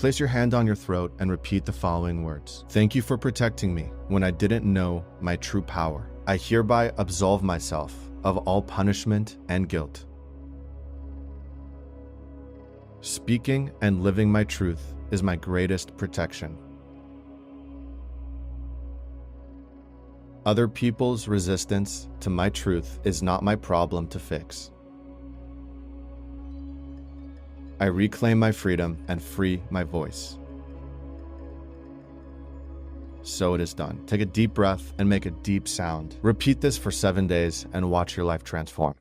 Place your hand on your throat and repeat the following words. Thank you for protecting me when I didn't know my true power. I hereby absolve myself of all punishment and guilt. Speaking and living my truth is my greatest protection. Other people's resistance to my truth is not my problem to fix. I reclaim my freedom and free my voice. So it is done. Take a deep breath and make a deep sound. Repeat this for 7 days and watch your life transform.